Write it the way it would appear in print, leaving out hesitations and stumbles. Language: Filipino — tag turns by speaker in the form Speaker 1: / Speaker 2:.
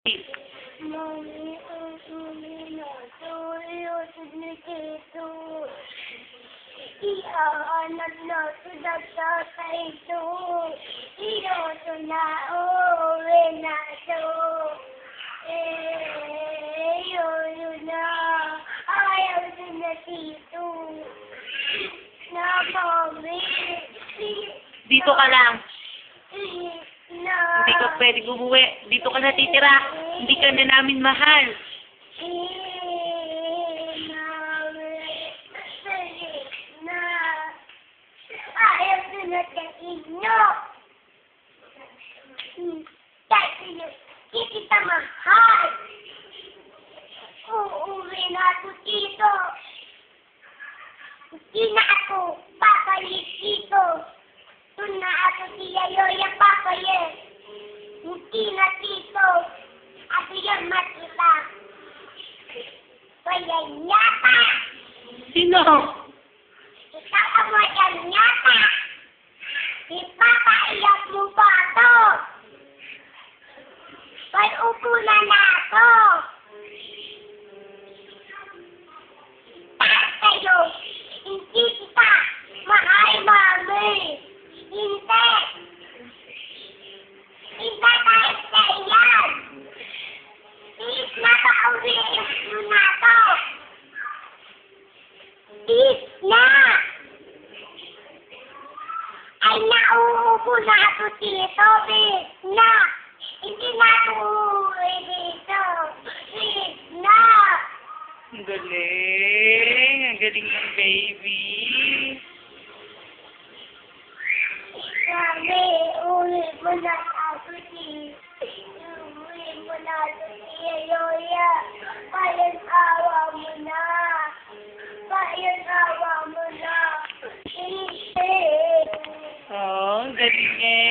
Speaker 1: Mami, ang umi na tuyos ni Tito. Iaanak na sila sa ito. Iyoto na uwi na ito. Yun na. Ayaw din na Tito. Na mami.
Speaker 2: Dito ka lang.
Speaker 1: Na.
Speaker 2: Hindi ka pwede umuwi. Dito ka na titira. Hindi ka na namin mahal.
Speaker 1: Ayaw sunod ng inyo. Kasi hindi kita mahal. Uuwi na ako dito. Hindi na ako papalik dito. Doon na ako si Yayoya papayag. Hindi na dito. Ako yung makita. Kaya nyata.
Speaker 2: Sino?
Speaker 1: Ikaw ang walang nyata. Ipapaiyak mo pa ito. Pag-upo na ako. Kayo, hindi kita mahal, mami. Hindi. Hindi tayo sa iyan. Please, napauwiin mo na ito. Please na. Ay, nauupo na ako dito, please na. Hindi na ako uuwi dito. Please na.
Speaker 2: Ang galing. Ang galing ng baby.
Speaker 1: Sabi, uwi mo na ako dito. Uwi mo na ako si Yayoya. Awa mo na. Awa mo na.
Speaker 2: Oh, ang galing eh.